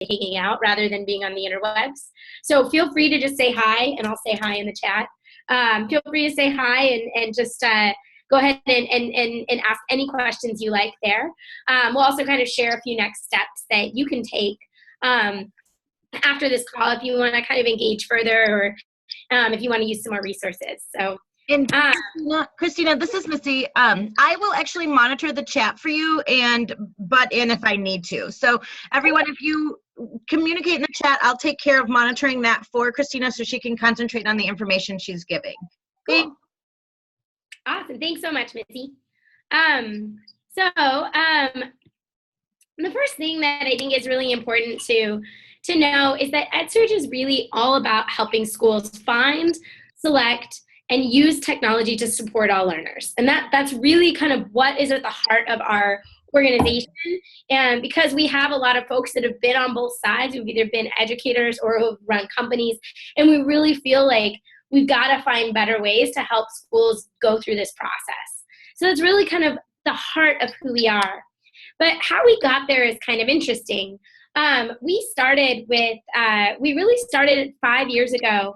hanging out rather than being on the interwebs. So feel free to just say hi, and I'll say hi in the chat. Feel free to say hi and just go ahead and ask any questions you like there. We'll also kind of share a few next steps that you can take after this call if you want to kind of engage further, or if you want to use some more resources. So. And Christina, this is Missy. I will actually monitor the chat for you and butt in if I need to. So everyone, if you communicate in the chat, I'll take care of monitoring that for Christina so she can concentrate on the information she's giving. Cool. Awesome. Thanks so much, Missy. The first thing that I think is really important to know is that EdSurge is really all about helping schools find, select, and use technology to support all learners. And that's really kind of what is at the heart of our organization. And because we have a lot of folks that have been on both sides, who've either been educators or who've run companies, and we really feel like we've got to find better ways to help schools go through this process. So that's really kind of the heart of who we are. But how we got there is kind of interesting. We really started 5 years ago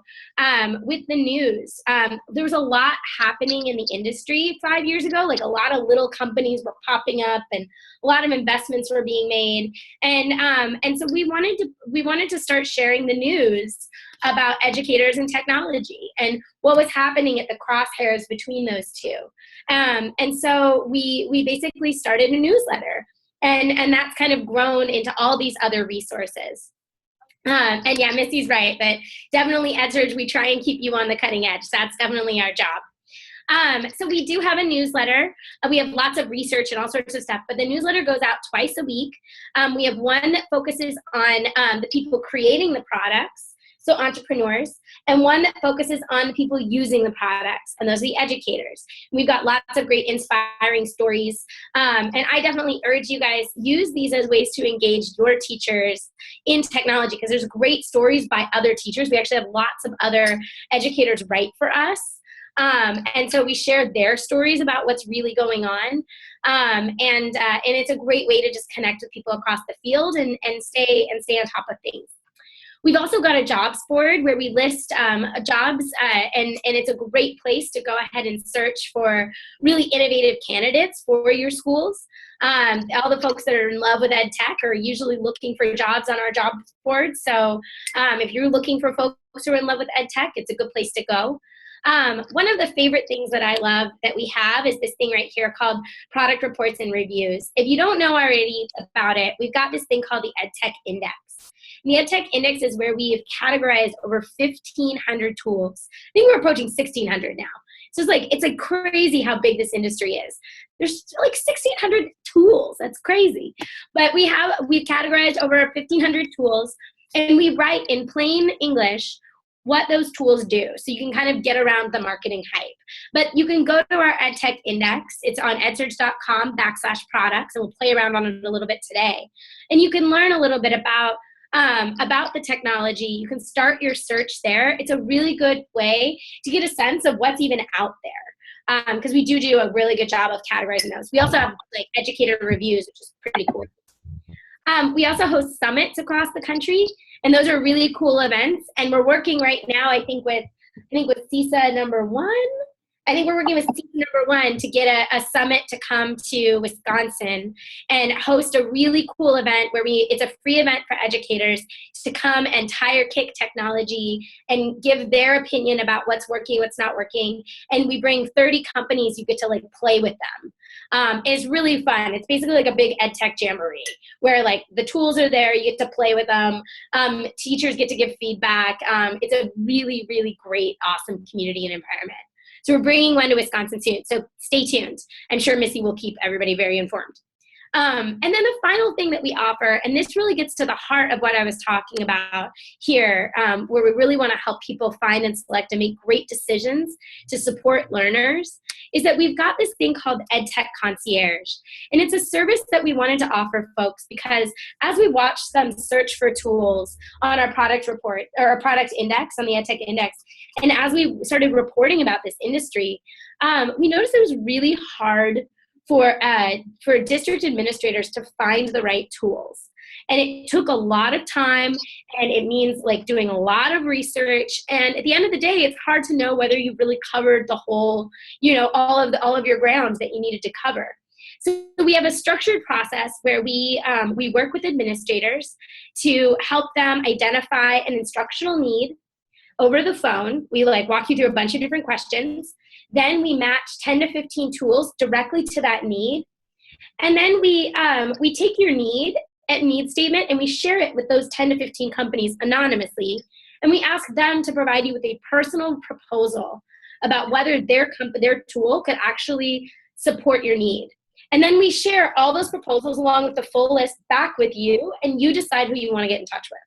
with the news. There was a lot happening in the industry 5 years ago, like a lot of little companies were popping up and a lot of investments were being made. And so we wanted to start sharing the news about educators and technology and what was happening at the crosshairs between those two. And so we basically started a newsletter. And that's kind of grown into all these other resources. And yeah, Missy's right, but definitely EdSurge, we try and keep you on the cutting edge. That's definitely our job. So we do have a newsletter. We have lots of research and all sorts of stuff, but the newsletter goes out twice a week. We have one that focuses on the people creating the products, so entrepreneurs, and one that focuses on the people using the products, and those are the educators. We've got lots of great inspiring stories, and I definitely urge you guys, use these as ways to engage your teachers in technology, because there's great stories by other teachers. We actually have lots of other educators write for us, and so we share their stories about what's really going on, and it's a great way to just connect with people across the field and stay on top of things. We've also got a jobs board where we list jobs, and it's a great place to go ahead and search for really innovative candidates for your schools. All the folks that are in love with EdTech are usually looking for jobs on our jobs board. So if you're looking for folks who are in love with EdTech, it's a good place to go. One of the favorite things that I love that we have is this thing right here called Product Reports and Reviews. If you don't know already about it, we've got this thing called the EdTech Index. The EdTech Index is where we have categorized over 1,500 tools. I think we're approaching 1,600 now. So it's like crazy how big this industry is. There's like 1,600 tools. That's crazy. But we've categorized over 1,500 tools, and we write in plain English what those tools do. So you can kind of get around the marketing hype. But you can go to our EdTech Index. It's on edsurge.com/products, and we'll play around on it a little bit today. And you can learn a little bit about the technology. You can start your search there. It's a really good way to get a sense of what's even out there, because we do a really good job of categorizing those. We also have like educator reviews, which is pretty cool. We also host summits across the country, and those are really cool events. And we're working right now, I think with CISA number 1. I think we're working with CISA number 1 to get a summit to come to Wisconsin and host a really cool event where it's a free event for educators to come and tire kick technology and give their opinion about what's working, what's not working. And we bring 30 companies. You get to like play with them. It's really fun. It's basically like a big EdTech jamboree where like the tools are there, you get to play with them. Teachers get to give feedback. It's a really, really great, awesome community and environment. So we're bringing one to Wisconsin soon, so stay tuned. I'm sure Missy will keep everybody very informed. And then the final thing that we offer, and this really gets to the heart of what I was talking about here, where we really want to help people find and select and make great decisions to support learners, is that we've got this thing called EdTech Concierge. And it's a service that we wanted to offer folks because as we watched them search for tools on our product report, or our product index on the EdTech Index, and as we started reporting about this industry, we noticed it was really hard for district administrators to find the right tools. And it took a lot of time, and it means like doing a lot of research. And at the end of the day, it's hard to know whether you've really covered the whole, all of your grounds that you needed to cover. So we have a structured process where we work with administrators to help them identify an instructional need over the phone. We walk you through a bunch of different questions. Then we match 10 to 15 tools directly to that need. And then we take your need statement and we share it with those 10 to 15 companies anonymously. And we ask them to provide you with a personal proposal about whether their tool could actually support your need. And then we share all those proposals along with the full list back with you, and you decide who you want to get in touch with.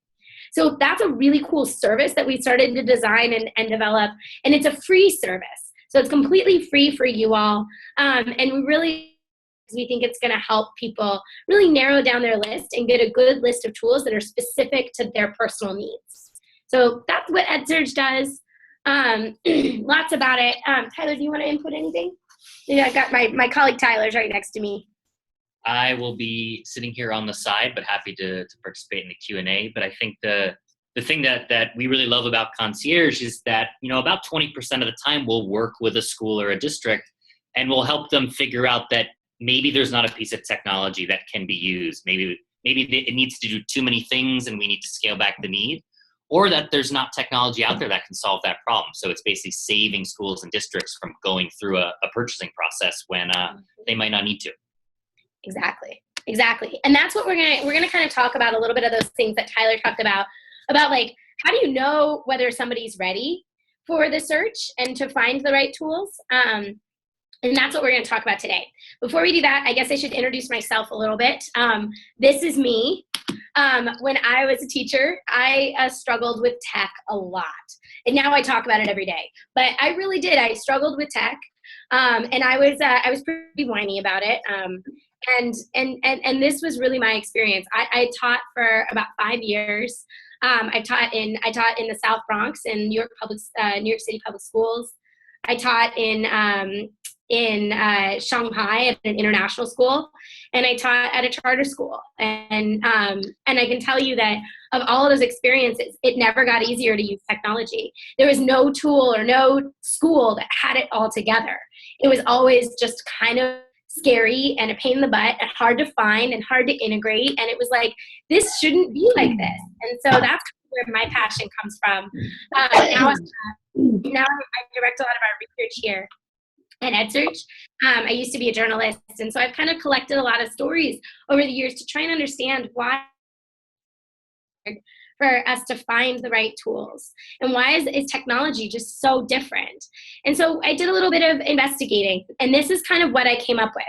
So that's a really cool service that we started to design and develop, and it's a free service. So it's completely free for you all, and we think it's going to help people really narrow down their list and get a good list of tools that are specific to their personal needs. So that's what EdSurge does. Lots about it. Tyler, do you want to input anything? Yeah, I got my colleague Tyler's right next to me. I will be sitting here on the side, but happy to participate in the Q&A. But I think the thing that we really love about Concierge is that, about 20% of the time we'll work with a school or a district, and we'll help them figure out that maybe there's not a piece of technology that can be used. Maybe it needs to do too many things and we need to scale back the need, or that there's not technology out there that can solve that problem. So it's basically saving schools and districts from going through a purchasing process when they might not need to. Exactly. And that's what we're gonna kind of talk about, a little bit of those things that Tyler talked about like, how do you know whether somebody's ready for the search and to find the right tools? And that's what we're going to talk about today. Before we do that, I guess I should introduce myself a little bit. This is me. When I was a teacher, I struggled with tech a lot. And now I talk about it every day. But I really did. I struggled with tech. And I was pretty whiny about it. And this was really my experience. I taught for about 5 years. I taught in the South Bronx in New York City Public Schools. I taught in Shanghai at an international school, and I taught at a charter school. And I can tell you that of all of those experiences, it never got easier to use technology. There was no tool or no school that had it all together. It was always just kind of scary and a pain in the butt and hard to find and hard to integrate. And it was like, this shouldn't be like this. And so that's where my passion comes from. Now I direct a lot of our research here at EdSurge. I used to be a journalist, and so I've kind of collected a lot of stories over the years to try and understand why for us to find the right tools, and why is technology just so different. And so I did a little bit of investigating, and this is kind of what I came up with,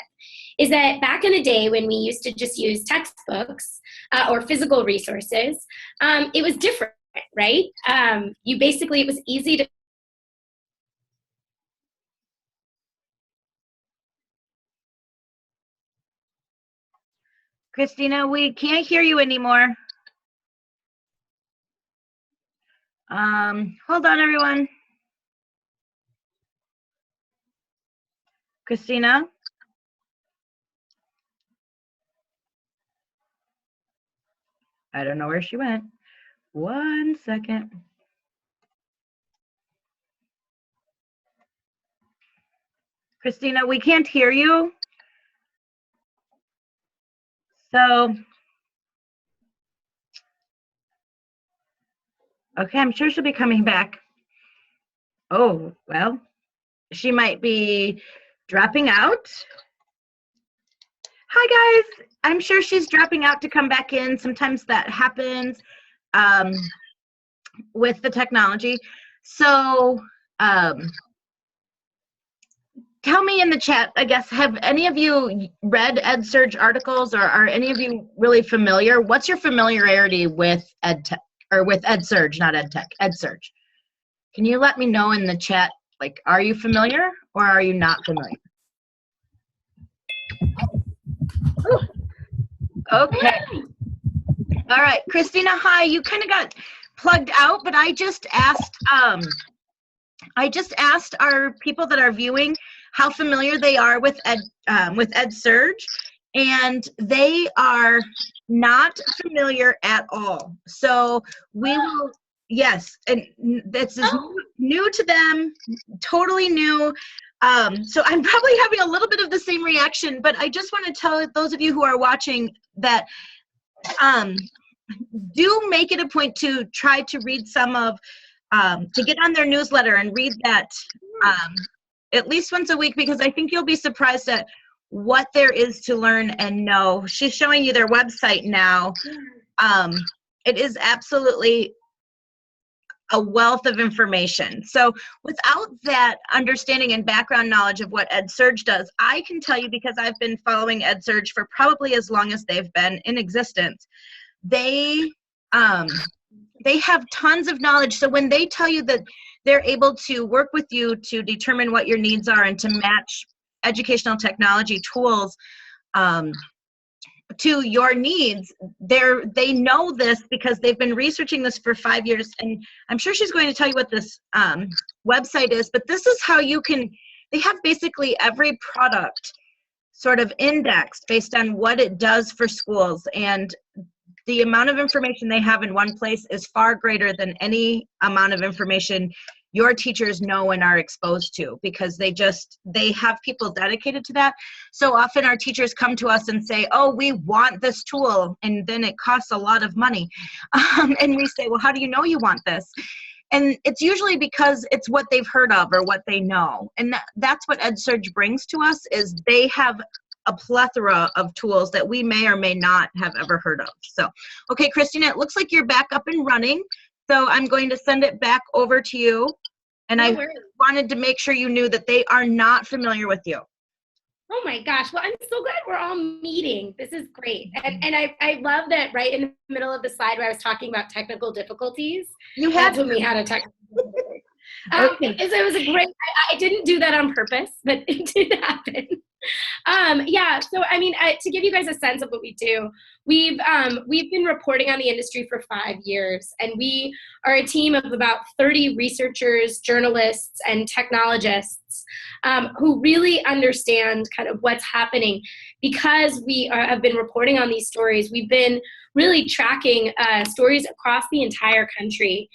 is that back in the day when we used to just use textbooks or physical resources, it was different, right? It was easy to Christina, we can't hear you anymore. Hold on, everyone. Christina? I don't know where she went. 1 second. Christina, we can't hear you. So, okay, I'm sure she'll be coming back. Oh, well, she might be dropping out. Hi, guys. I'm sure she's dropping out to come back in. Sometimes that happens with the technology. So, tell me in the chat, I guess, have any of you read EdSurge articles, or are any of you really familiar? What's your familiarity with EdTech, or with EdSurge, not EdTech, EdSurge? Can you let me know in the chat, like, are you familiar or are you not familiar? Ooh. Okay. All right, Christina, hi. You kind of got plugged out, but I just asked our people that are viewing how familiar they are with EdSurge, and they are not familiar at all. So we will, yes, and this is new to them, totally new. So I'm probably having a little bit of the same reaction, but I just want to tell those of you who are watching that do make it a point to try to read some of, to get on their newsletter and read that at least once a week, because I think you'll be surprised at what there is to learn and know. She's showing you their website now. It is absolutely a wealth of information. So without that understanding and background knowledge of what EdSurge does, I can tell you, because I've been following EdSurge for probably as long as they've been in existence, they have tons of knowledge. So when they tell you that they're able to work with you to determine what your needs are and to match educational technology tools to your needs, they know this because they've been researching this for 5 years. And I'm sure she's going to tell you what this website is, but this is how you can, they have basically every product sort of indexed based on what it does for schools. And the amount of information they have in one place is far greater than any amount of information your teachers know and are exposed to, because they have people dedicated to that. So often our teachers come to us and say, oh, we want this tool, and then it costs a lot of money. And we say, well, how do you know you want this? And it's usually because it's what they've heard of or what they know. And that's what EdSurge brings to us, is they have a plethora of tools that we may or may not have ever heard of. So, okay, Christina, it looks like you're back up and running. So I'm going to send it back over to you. And I wanted to make sure you knew that they are not familiar with you. Oh my gosh. Well, I'm so glad we're all meeting. This is great. And I love that right in the middle of the slide where I was talking about technical difficulties. That's when we had a technical difficulty. It was a great, I didn't do that on purpose, but it did happen. Yeah, so I mean, to give you guys a sense of what we do, we've been reporting on the industry for 5 years, and we are a team of about 30 researchers, journalists, and technologists who really understand kind of what's happening. Because we have been reporting on these stories, we've been really tracking stories across the entire country.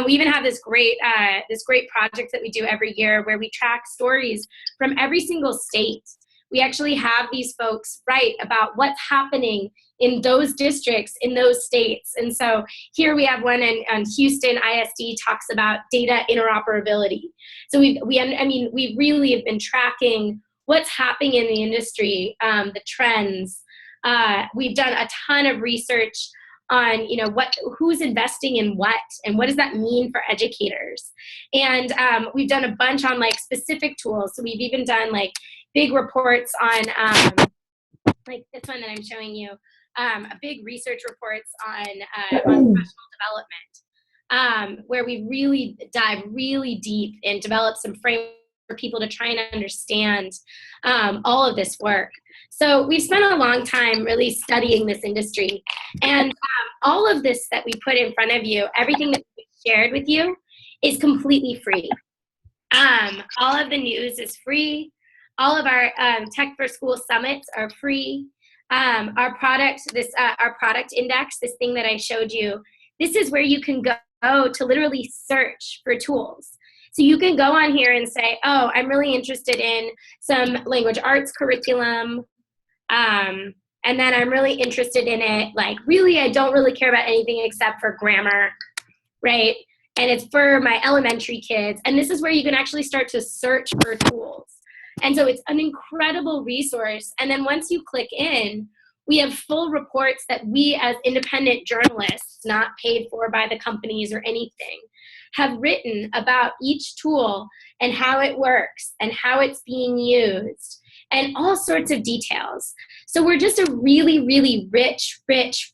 We even have this great project that we do every year where we track stories from every single state. We actually have these folks write about what's happening in those districts, in those states. And so here we have one on Houston ISD talks about data interoperability. So we really have been tracking what's happening in the industry, the trends. We've done a ton of research on, who's investing in what, and what does that mean for educators. And we've done a bunch on like specific tools. So we've even done like big reports on like this one that I'm showing you, big research reports on professional development, where we really dive really deep and develop some framework for people to try and understand all of this work. So we've spent a long time really studying this industry, and all of this that we put in front of you, everything that we shared with you, is completely free. All of the news is free. All of our Tech for School summits are free. Our product index, this thing that I showed you, this is where you can go to literally search for tools. So you can go on here and say, oh, I'm really interested in some language arts curriculum. And then I'm really interested in it. Like, really, I don't really care about anything except for grammar, right? And it's for my elementary kids. And this is where you can actually start to search for tools. And so it's an incredible resource. And then once you click in, we have full reports that we as independent journalists, not paid for by the companies or anything, have written about each tool and how it works and how it's being used and all sorts of details. So we're just a really, really rich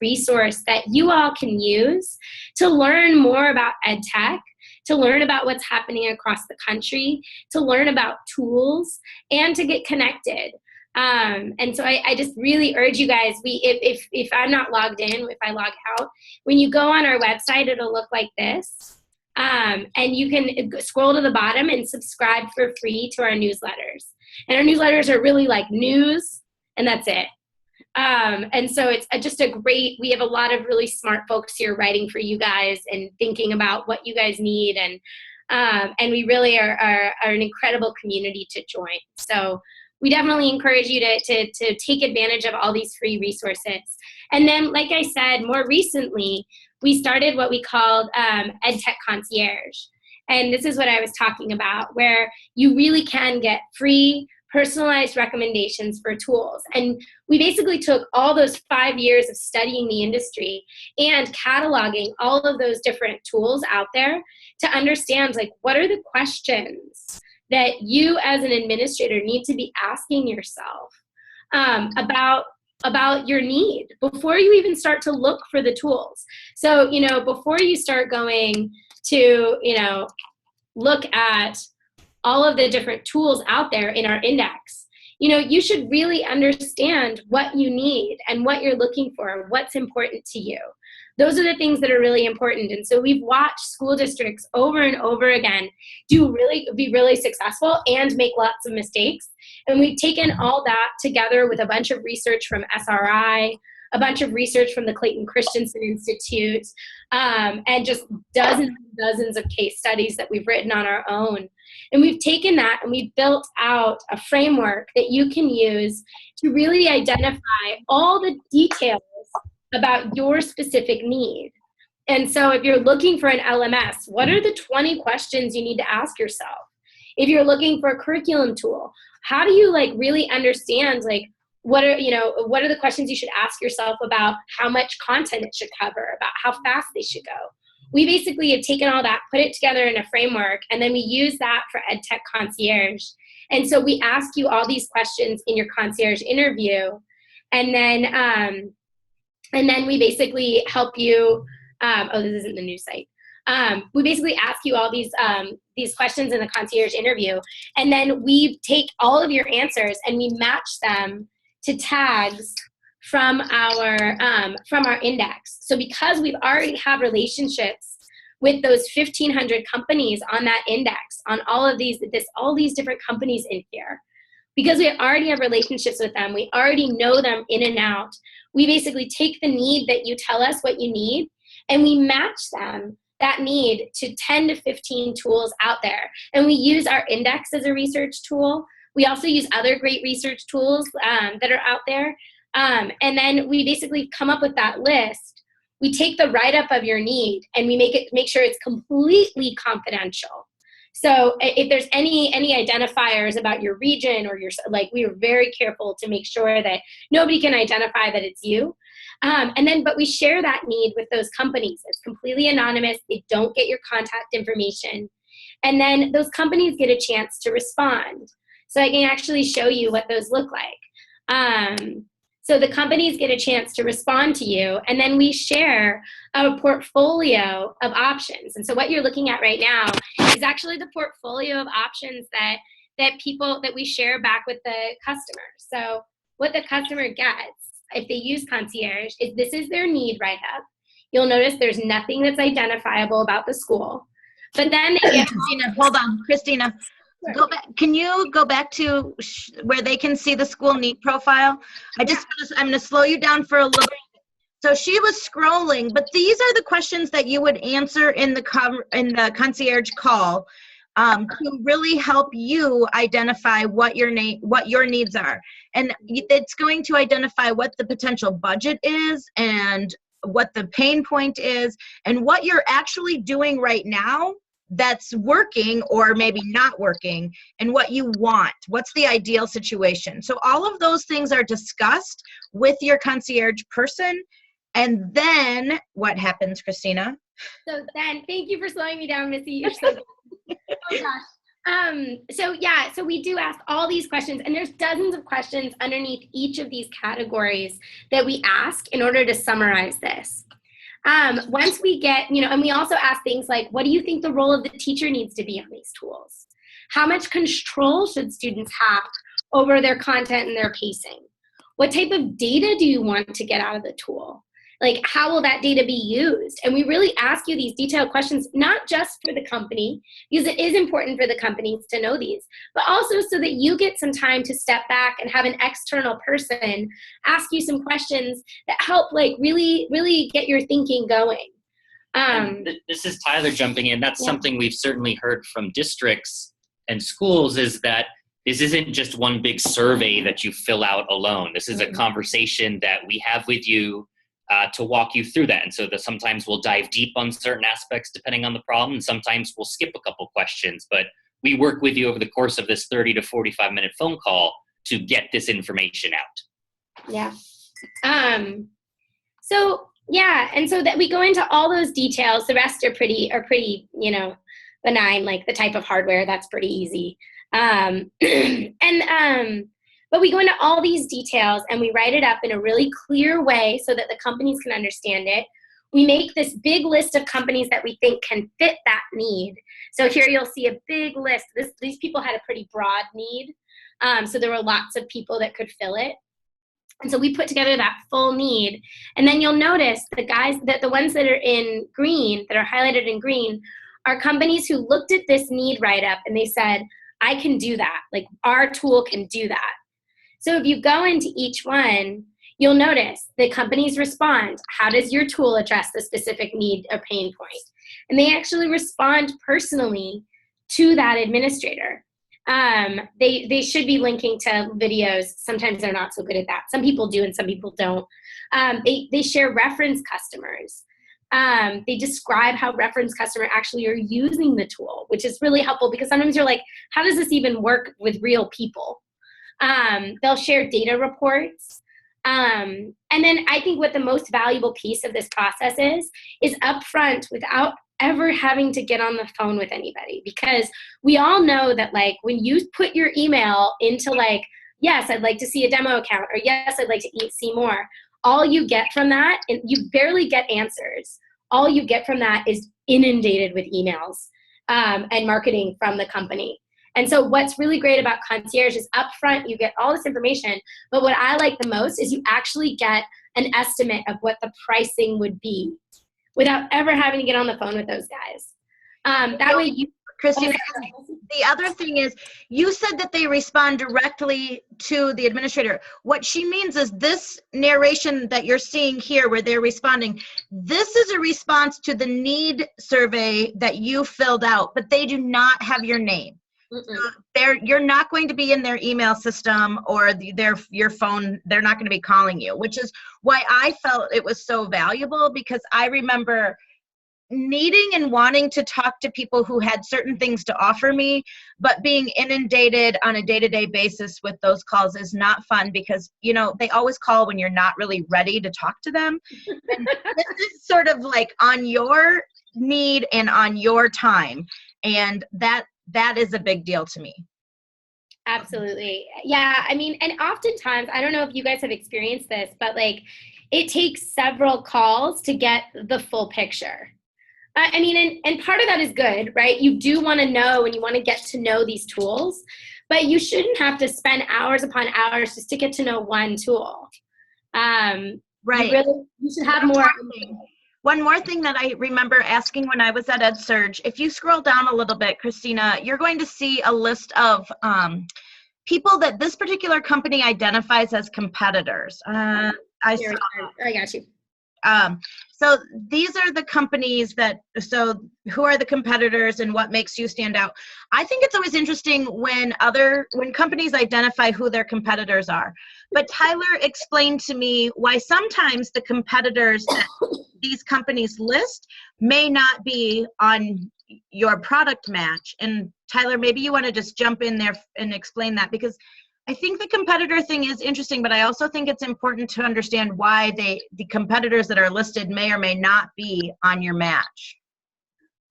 resource that you all can use to learn more about EdTech, to learn about what's happening across the country, to learn about tools, and to get connected. And so I just really urge you guys, if I'm not logged in, if I log out, when you go on our website, it'll look like this. And you can scroll to the bottom and subscribe for free to our newsletters. And our newsletters are really like news, and that's it. And so it's just we have a lot of really smart folks here writing for you guys and thinking about what you guys need. And we really are an incredible community to join. So we definitely encourage you to take advantage of all these free resources. And then, like I said, more recently, we started what we called EdTech Concierge. And this is what I was talking about, where you really can get free, personalized recommendations for tools. And we basically took all those 5 years of studying the industry and cataloging all of those different tools out there to understand, like, what are the questions that you as an administrator need to be asking yourself about your need before you even start to look for the tools. So, before you start going to, look at all of the different tools out there in our index, you should really understand what you need and what you're looking for, what's important to you. Those are the things that are really important. And so we've watched school districts over and over again be really successful and make lots of mistakes. And we've taken all that together with a bunch of research from SRI, a bunch of research from the Clayton Christensen Institute, and just dozens and dozens of case studies that we've written on our own. And we've taken that and we've built out a framework that you can use to really identify all the details about your specific need. And so if you're looking for an LMS, what are the 20 questions you need to ask yourself? If you're looking for a curriculum tool, how do you really understand what are the questions you should ask yourself about how much content it should cover, about how fast they should go? We basically have taken all that, put it together in a framework, and then we use that for EdTech Concierge. And so we ask you all these questions in your concierge interview, and then we basically help you. This isn't the new site. We basically ask you all these questions in the concierge interview, and then we take all of your answers and we match them to tags from our index. So because we've already have relationships with those 1,500 companies on that index, on all these different companies in here, because we already have relationships with them, we already know them in and out. We basically take the need that you tell us what you need, and we match that need to 10 to 15 tools out there. And we use our index as a research tool. We also use other great research tools that are out there. And then we basically come up with that list. We take the write-up of your need and we make sure it's completely confidential. So if there's any identifiers about your region or we are very careful to make sure that nobody can identify that it's you. But we share that need with those companies. It's completely anonymous. They don't get your contact information. And then those companies get a chance to respond. So I can actually show you what those look like. So the companies get a chance to respond to you, and then we share a portfolio of options. And so what you're looking at right now is actually the portfolio of options that we share back with the customer. So what the customer gets if they use Concierge is this is their need write-up. You'll notice there's nothing that's identifiable about the school. But then they get hold on, Christina. Go back. Can you go back to where they can see the school need profile? I'm going to slow you down for a little bit. So she was scrolling, but these are the questions that you would answer in the concierge call to really help you identify what your needs are. And it's going to identify what the potential budget is and what the pain point is and what you're actually doing right now that's working or maybe not working, and what you want. What's the ideal situation? So all of those things are discussed with your concierge person. And then what happens, Christina? So then, thank you for slowing me down, Missy. You're so good. Oh gosh. So we do ask all these questions, and there's dozens of questions underneath each of these categories that we ask in order to summarize this. Once we get, and we also ask things like, what do you think the role of the teacher needs to be on these tools? How much control should students have over their content and their pacing? What type of data do you want to get out of the tool? Like, how will that data be used? And we really ask you these detailed questions, not just for the company, because it is important for the companies to know these, but also so that you get some time to step back and have an external person ask you some questions that help, like, really, really get your thinking going. This is Tyler jumping in. That's something we've certainly heard from districts and schools, is that this isn't just one big survey that you fill out alone. This is a conversation that we have with you to walk you through that. And so that sometimes we'll dive deep on certain aspects depending on the problem, and sometimes we'll skip a couple questions. But we work with you over the course of this 30 to 45-minute phone call to get this information out. Yeah. And so that we go into all those details. The rest are pretty, benign, like the type of hardware, that's pretty easy. But we go into all these details and we write it up in a really clear way so that the companies can understand it. We make this big list of companies that we think can fit that need. So here you'll see a big list. These people had a pretty broad need. So there were lots of people that could fill it. And so we put together that full need. And then you'll notice the ones that are in green, that are highlighted in green, are companies who looked at this need write-up and they said, I can do that. Like, our tool can do that. So if you go into each one, you'll notice the companies respond. How does your tool address the specific need or pain point? And they actually respond personally to that administrator. They should be linking to videos. Sometimes they're not so good at that. Some people do and some people don't. They share reference customers. They describe how reference customer actually are using the tool, which is really helpful because sometimes you're like, how does this even work with real people? They'll share data reports. And then I think what the most valuable piece of this process is upfront without ever having to get on the phone with anybody. Because we all know that, like, when you put your email into, like, yes, I'd like to see a demo account, or yes, I'd like to see more, all you get from that, and you barely get answers. All you get from that is inundated with emails and marketing from the company. And so what's really great about Concierge is upfront, you get all this information, but what I like the most is you actually get an estimate of what the pricing would be without ever having to get on the phone with those guys. That way you... Christina, the other thing is, you said that they respond directly to the administrator. What she means is this narration that you're seeing here where they're responding, this is a response to the need survey that you filled out, but they do not have your name. You're not going to be in their email system or your phone. They're not going to be calling you, which is why I felt it was so valuable, because I remember needing and wanting to talk to people who had certain things to offer me, but being inundated on a day-to-day basis with those calls is not fun, because, they always call when you're not really ready to talk to them. And this is sort of like on your need and on your time. And that is a big deal to me. Absolutely. Yeah. I mean, and oftentimes, I don't know if you guys have experienced this, but, like, it takes several calls to get the full picture. I mean, and part of that is good, right? You do want to know and you want to get to know these tools, but you shouldn't have to spend hours upon hours just to get to know one tool. Right. You should have more. One more thing that I remember asking when I was at EdSurge, if you scroll down a little bit, Christina, you're going to see a list of people that this particular company identifies as competitors. I got you. So these are the companies who are the competitors and what makes you stand out. I think it's always interesting when companies identify who their competitors are. But Tyler explained to me why sometimes the competitors that these companies list may not be on your product match. And Tyler, maybe you want to just jump in there and explain that, because I think the competitor thing is interesting, but I also think it's important to understand why the competitors that are listed may or may not be on your match.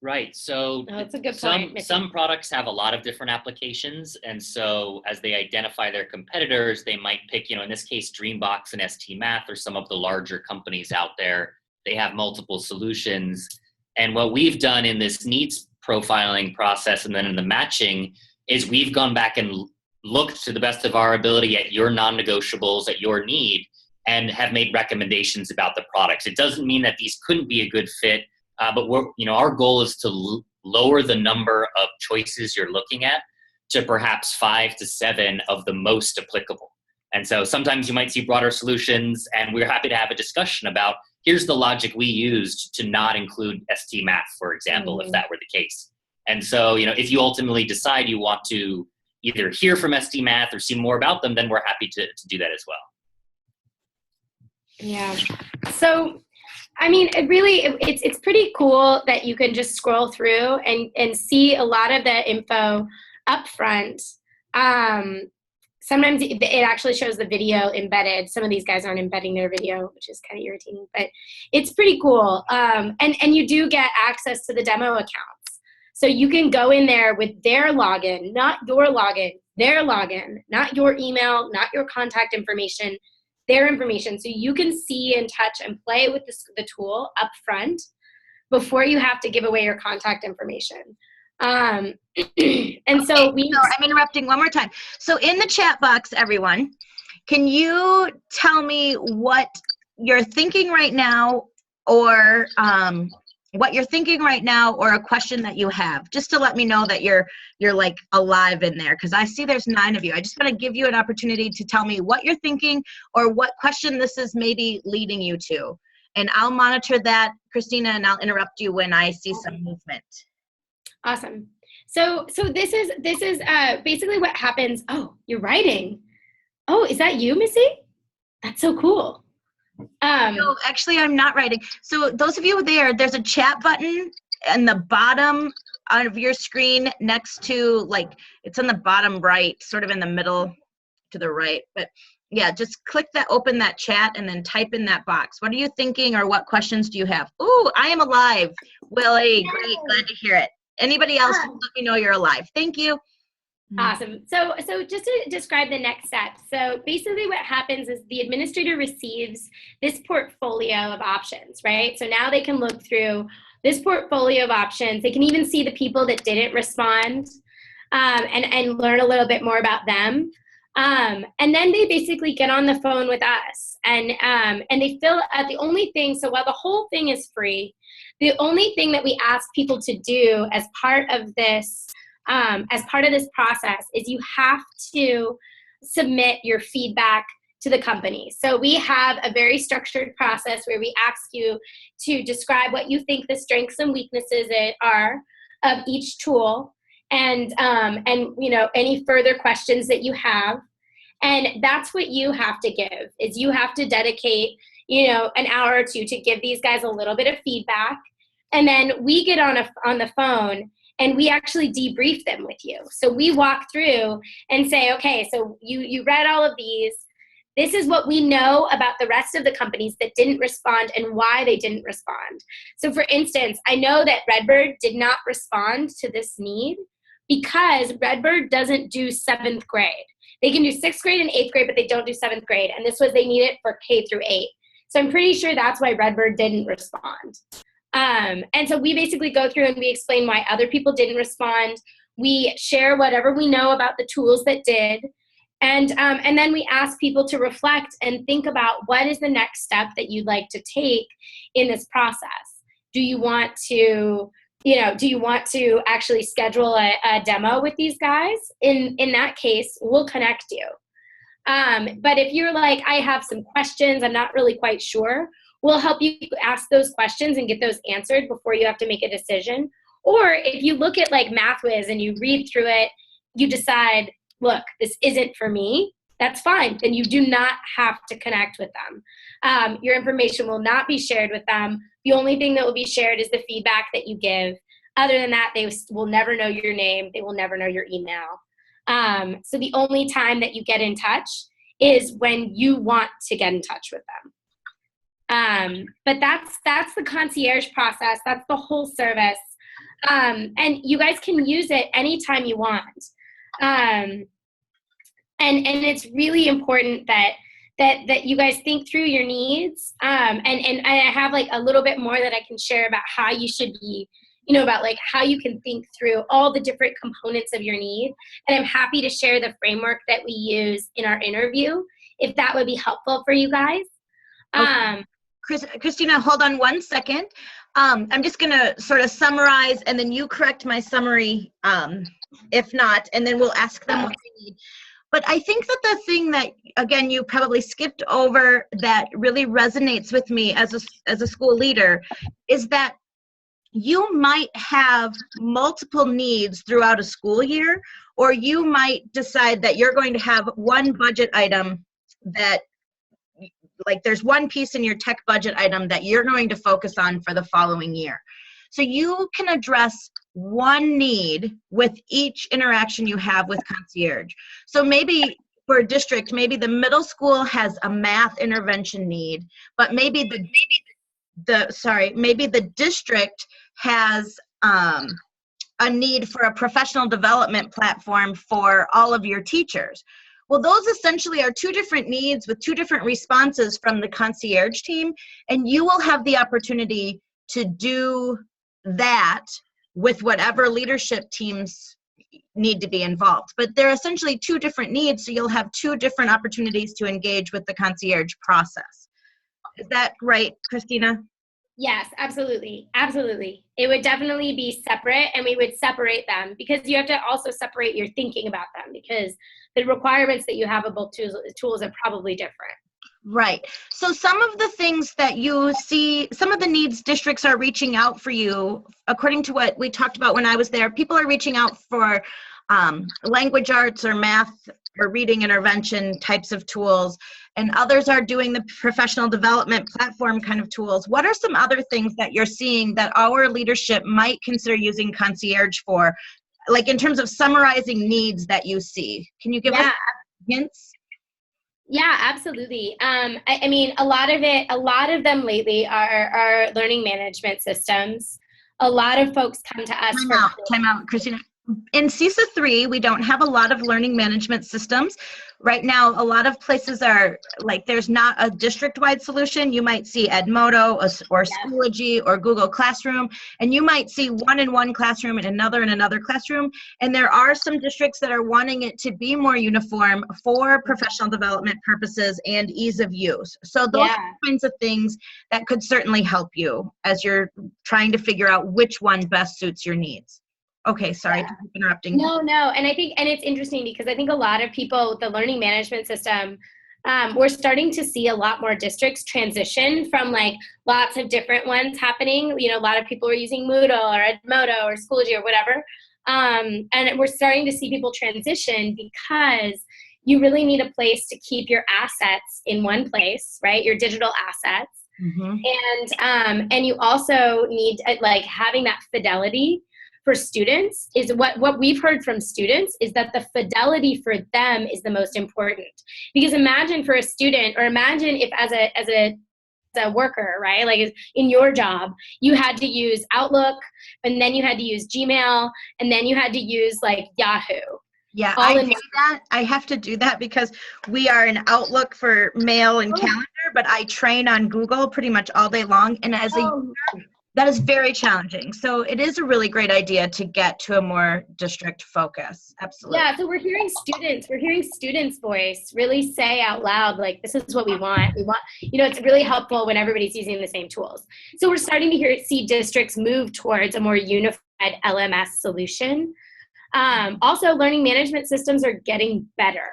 Right. So that's a good point. Some products have a lot of different applications. And so as they identify their competitors, they might pick, in this case, Dreambox and ST Math, or some of the larger companies out there. They have multiple solutions. And what we've done in this needs profiling process and then in the matching is we've gone back and looked to the best of our ability at your non-negotiables, at your need, and have made recommendations about the products. It doesn't mean that these couldn't be a good fit, but our goal is to lower the number of choices you're looking at to perhaps 5 to 7 of the most applicable. And so sometimes you might see broader solutions, and we're happy to have a discussion about, here's the logic we used to not include ST Math, for example, if that were the case. And so, if you ultimately decide you want to either hear from ST Math or see more about them, then we're happy to do that as well. Yeah. So, I mean, it's pretty cool that you can just scroll through and see a lot of the info up front. Sometimes it actually shows the video embedded. Some of these guys aren't embedding their video, which is kind of irritating, but it's pretty cool. And you do get access to the demo accounts. So you can go in there with their login, not your login, their login, not your email, not your contact information, their information. So you can see and touch and play with the tool up front before you have to give away your contact information. And so I'm interrupting one more time. So in the chat box, everyone, can you tell me what you're thinking right now, or a question that you have, just to let me know that you're like alive in there, because I see there's 9 of you. I just want to give you an opportunity to tell me what you're thinking or what question this is maybe leading you to, and I'll monitor that, Christina, and I'll interrupt you when I see some movement. Awesome. So this is basically what happens. Oh, you're writing. Oh, is that you, Missy? That's so cool. No, actually, I'm not writing. So those of you there's a chat button in the bottom of your screen next to, it's on the bottom right, sort of in the middle to the right. But yeah, just click that, open that chat, and then type in that box. What are you thinking, or what questions do you have? Ooh, I am alive. Willie, great, glad to hear it. Anybody else, let me know you're alive. Thank you. Awesome. So just to describe the next step. So basically what happens is the administrator receives this portfolio of options, right? So now they can look through this portfolio of options. They can even see the people that didn't respond, and learn a little bit more about them. And then they basically get on the phone with us, and they fill out the only thing. So while the whole thing is free, the only thing that we ask people to do as part of this process is you have to submit your feedback to the company. So we have a very structured process where we ask you to describe what you think the strengths and weaknesses are of each tool, and any further questions that you have. And that's what you have to give, is you have to dedicate an hour or two to give these guys a little bit of feedback. And then we get on the phone and we actually debrief them with you. So we walk through and say, okay, so you read all of these. This is what we know about the rest of the companies that didn't respond and why they didn't respond. So for instance, I know that Redbird did not respond to this need because Redbird doesn't do 7th grade. They can do 6th grade and 8th grade, but they don't do 7th grade. And this was, they need it for K through 8. So I'm pretty sure that's why Redbird didn't respond. And so we basically go through and we explain why other people didn't respond. We share whatever we know about the tools that did. And then we ask people to reflect and think about what is the next step that you'd like to take in this process. Do you want to actually schedule a demo with these guys? In that case, we'll connect you. But if you're like, I have some questions, I'm not really quite sure, we'll help you ask those questions and get those answered before you have to make a decision. Or if you look at like MathWiz and you read through it, you decide, look, this isn't for me, that's fine. Then you do not have to connect with them. Your information will not be shared with them. The only thing that will be shared is the feedback that you give. Other than that, they will never know your name. They will never know your email. So the only time that you get in touch is when you want to get in touch with them. But that's the concierge process. That's the whole service. And you guys can use it anytime you want. And it's really important that you guys think through your needs. And I have like a little bit more that I can share about how you should be, about like how you can think through all the different components of your need. And I'm happy to share the framework that we use in our interview, if that would be helpful for you guys. Christina, hold on one second. I'm just going to sort of summarize, and then you correct my summary if not, and then we'll ask them what they need. But I think that the thing that, again, you probably skipped over that really resonates with me as a school leader is that you might have multiple needs throughout a school year, or you might decide that you're going to have one budget item that, like, there's one piece in your tech budget item that you're going to focus on for the following year. So you can address one need with each interaction you have with Concierge. So maybe for a district, maybe the middle school has a math intervention need, but maybe the district has a need for a professional development platform for all of your teachers. Well, those essentially are two different needs with two different responses from the concierge team, and you will have the opportunity to do that with whatever leadership teams need to be involved. But they're essentially two different needs, so you'll have two different opportunities to engage with the concierge process. Is that right, Christina? Yes, absolutely. Absolutely. It would definitely be separate, and we would separate them because you have to also separate your thinking about them because the requirements that you have of both tools are probably different. Right. So some of the things that you see, some of the needs districts are reaching out for you, according to what we talked about when I was there, people are reaching out for language arts or math or reading intervention types of tools, and others are doing the professional development platform kind of tools. What are some other things that you're seeing that our leadership might consider using Concierge for, like in terms of summarizing needs that you see? Can you give us hints? Yeah, absolutely. I mean, a lot of them lately are learning management systems. A lot of folks come to us. Time out, Christina. In CISA 3, we don't have a lot of learning management systems. Right now, a lot of places are, like, there's not a district-wide solution. You might see Edmodo or Schoology or Google Classroom, and you might see one in one classroom and another classroom. And there are some districts that are wanting it to be more uniform for professional development purposes and ease of use. So those are the kinds of things that could certainly help you as you're trying to figure out which one best suits your needs. Okay, sorry for interrupting. No, and it's interesting because I think a lot of people with the learning management system, we're starting to see a lot more districts transition from like lots of different ones happening. You know, a lot of people are using Moodle or Edmodo or Schoology or whatever. And we're starting to see people transition because you really need a place to keep your assets in one place, right? Your digital assets. Mm-hmm. And you also need like having that fidelity for students is what we've heard from students is that the fidelity for them is the most important. Because imagine for a student, or imagine if as a worker, right? Like in your job, you had to use Outlook, and then you had to use Gmail, and then you had to use like Yahoo. Yeah, I do that. I have to do that because we are in Outlook for mail and calendar, but I train on Google pretty much all day long. And as a user, that is very challenging. So it is a really great idea to get to a more district focus. Absolutely. Yeah, so we're hearing students' voice really say out loud, like, this is what we want. You know, it's really helpful when everybody's using the same tools. So we're starting to see districts move towards a more unified LMS solution. Also, learning management systems are getting better.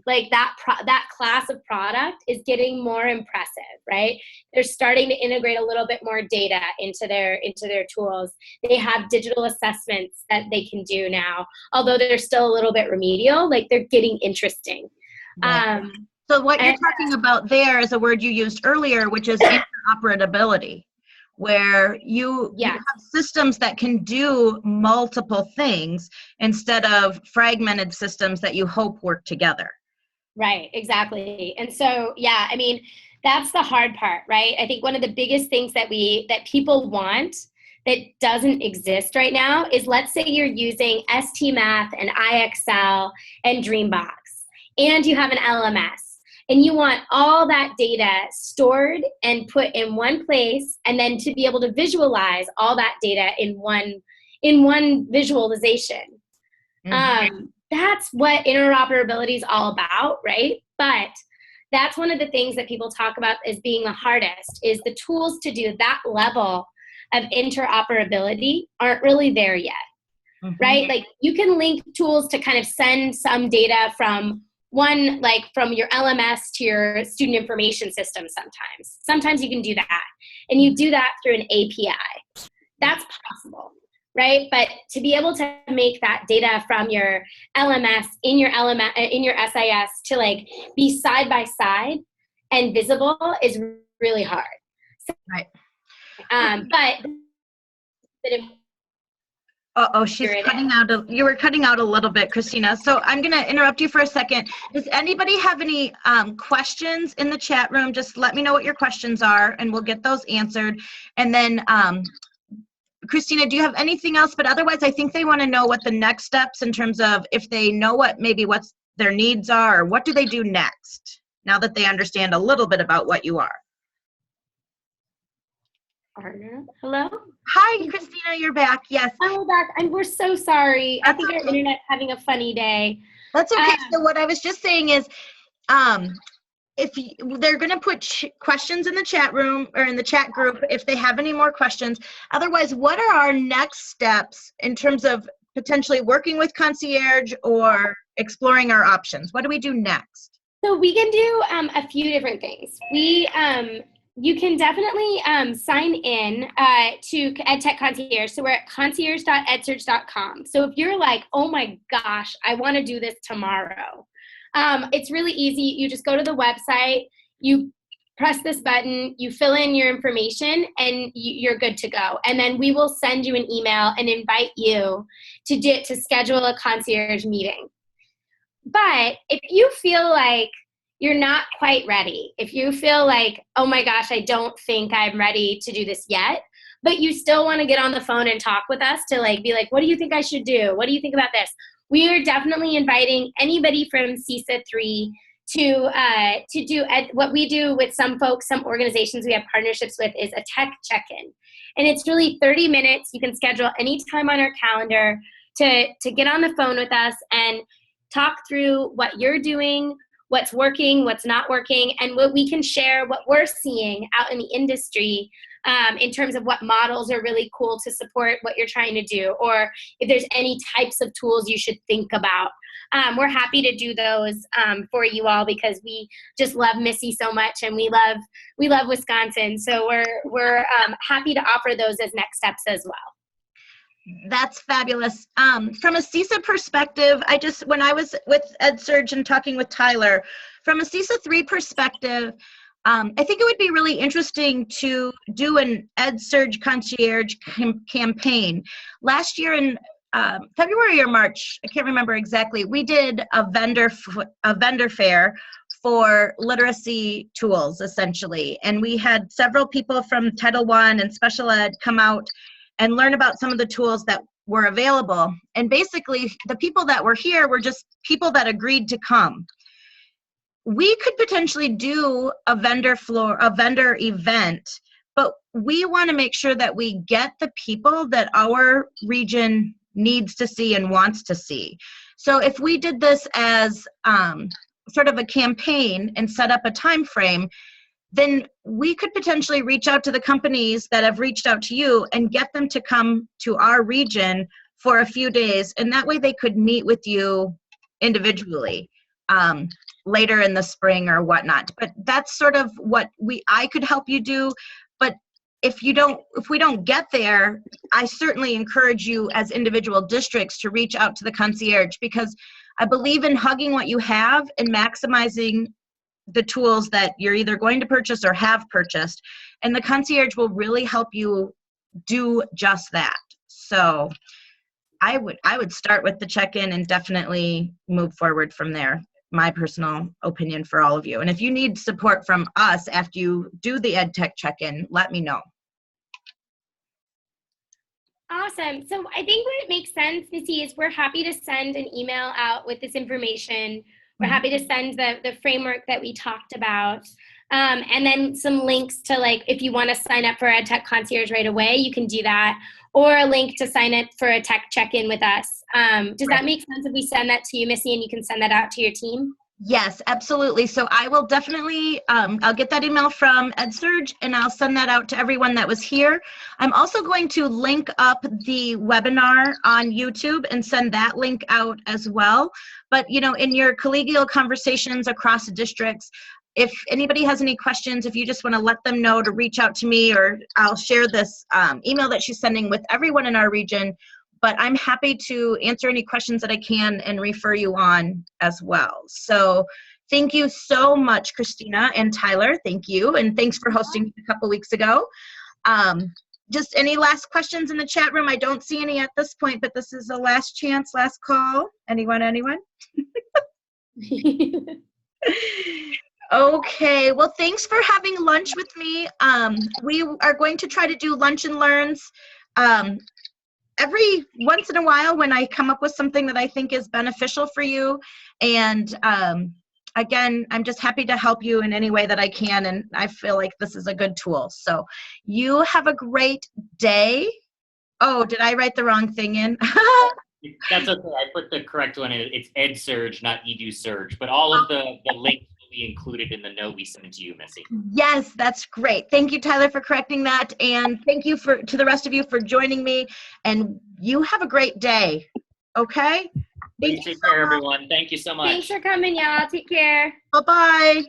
Like that class of product is getting more impressive, right? They're starting to integrate a little bit more data into their tools. They have digital assessments that they can do now, although they're still a little bit remedial. Like they're getting interesting. So what you're talking about there is a word you used earlier, which is interoperability, where you have systems that can do multiple things instead of fragmented systems that you hope work together. Right, exactly. And so, yeah, I mean, that's the hard part, right? I think one of the biggest things that people want that doesn't exist right now is, let's say you're using STMath and iExcel and Dreambox, and you have an LMS. And you want all that data stored and put in one place, and then to be able to visualize all that data in one visualization. Mm-hmm. That's what interoperability is all about, right? But that's one of the things that people talk about as being the hardest, is the tools to do that level of interoperability aren't really there yet, right? Like you can link tools to kind of send some data from one, like from your LMS to your student information system sometimes. Sometimes you can do that. And you do that through an API. That's possible, right? But to be able to make that data from your LMS in your SIS to like be side by side and visible is really hard. So, Right. But She's cutting out. You were cutting out a little bit, Christina. So I'm going to interrupt you for a second. Does anybody have any questions in the chat room? Just let me know what your questions are, and we'll get those answered. And then, Christina, do you have anything else? But otherwise, I think they want to know what the next steps in terms of if they know what their needs are, or what do they do next now that they understand a little bit about what you are. Hello? Hi, Christina, you're back. Yes. Oh, we're back. We're so sorry. I think our internet's having a funny day. That's okay. So what I was just saying is, they're going to put questions in the chat room or in the chat group if they have any more questions. Otherwise, what are our next steps in terms of potentially working with Concierge or exploring our options? What do we do next? So we can do a few different things. You can definitely sign in to EdTech Concierge. So we're at concierge.edsurge.com. So if you're like, oh my gosh, I want to do this tomorrow, it's really easy. You just go to the website, you press this button, you fill in your information, and you're good to go. And then we will send you an email and invite you to schedule a concierge meeting. But if you feel like you're not quite ready, if you feel like, oh my gosh, I don't think I'm ready to do this yet, but you still want to get on the phone and talk with us to like be like, what do you think I should do? What do you think about this? We are definitely inviting anybody from CISA 3 to do what we do with some folks, some organizations we have partnerships with, is a tech check-in. And it's really 30 minutes. You can schedule any time on our calendar to get on the phone with us and talk through what you're doing, what's working, what's not working, and what we can share, what we're seeing out in the industry in terms of what models are really cool to support what you're trying to do, or if there's any types of tools you should think about. We're happy to do those for you all because we just love Missy so much, and we love Wisconsin. So we're happy to offer those as next steps as well. That's fabulous. From a CISA perspective, when I was with EdSurge and talking with Tyler, from a CISA 3 perspective, I think it would be really interesting to do an EdSurge Concierge campaign. Last year in February or March, I can't remember exactly, we did a vendor fair for literacy tools, essentially. And we had several people from Title I and Special Ed come out and learn about some of the tools that were available. And basically, the people that were here were just people that agreed to come. We could potentially do a vendor event, but we want to make sure that we get the people that our region needs to see and wants to see. So if we did this as sort of a campaign and set up a time frame, then we could potentially reach out to the companies that have reached out to you and get them to come to our region for a few days. And that way they could meet with you individually later in the spring or whatnot. But that's sort of what I could help you do. But if we don't get there, I certainly encourage you as individual districts to reach out to the concierge, because I believe in hugging what you have and maximizing the tools that you're either going to purchase or have purchased. And the concierge will really help you do just that. So I would start with the check-in and definitely move forward from there. My personal opinion for all of you. And if you need support from us after you do the EdTech check-in, let me know. Awesome. So I think what makes sense, Missy, is we're happy to send an email out with this information. We're happy to send the framework that we talked about. And then some links to, like, if you want to sign up for EdTech Concierge right away, you can do that. Or a link to sign up for a tech check-in with us. Does that make sense if we send that to you, Missy, and you can send that out to your team? Yes, absolutely. So I will definitely, I'll get that email from EdSurge and I'll send that out to everyone that was here. I'm also going to link up the webinar on YouTube and send that link out as well. But, you know, in your collegial conversations across districts, if anybody has any questions, if you just want to let them know to reach out to me, or I'll share this email that she's sending with everyone in our region. But I'm happy to answer any questions that I can and refer you on as well. So thank you so much, Christina and Tyler. Thank you. And thanks for hosting a couple weeks ago. Just any last questions in the chat room? I don't see any at this point, but this is the last chance, last call. Anyone? Okay, well, thanks for having lunch with me. We are going to try to do lunch and learns every once in a while when I come up with something that I think is beneficial for you. And again, I'm just happy to help you in any way that I can. And I feel like this is a good tool. So you have a great day. Oh, did I write the wrong thing in? That's okay. I put the correct one in. It's EdSurge, not EdSurge. But all of the links will be included in the note we sent to you, Missy. Yes, that's great. Thank you, Tyler, for correcting that. And thank you to the rest of you for joining me. And you have a great day. Okay? Please take care, everyone. Thank you so much. Thanks for coming, y'all. Take care. Bye-bye.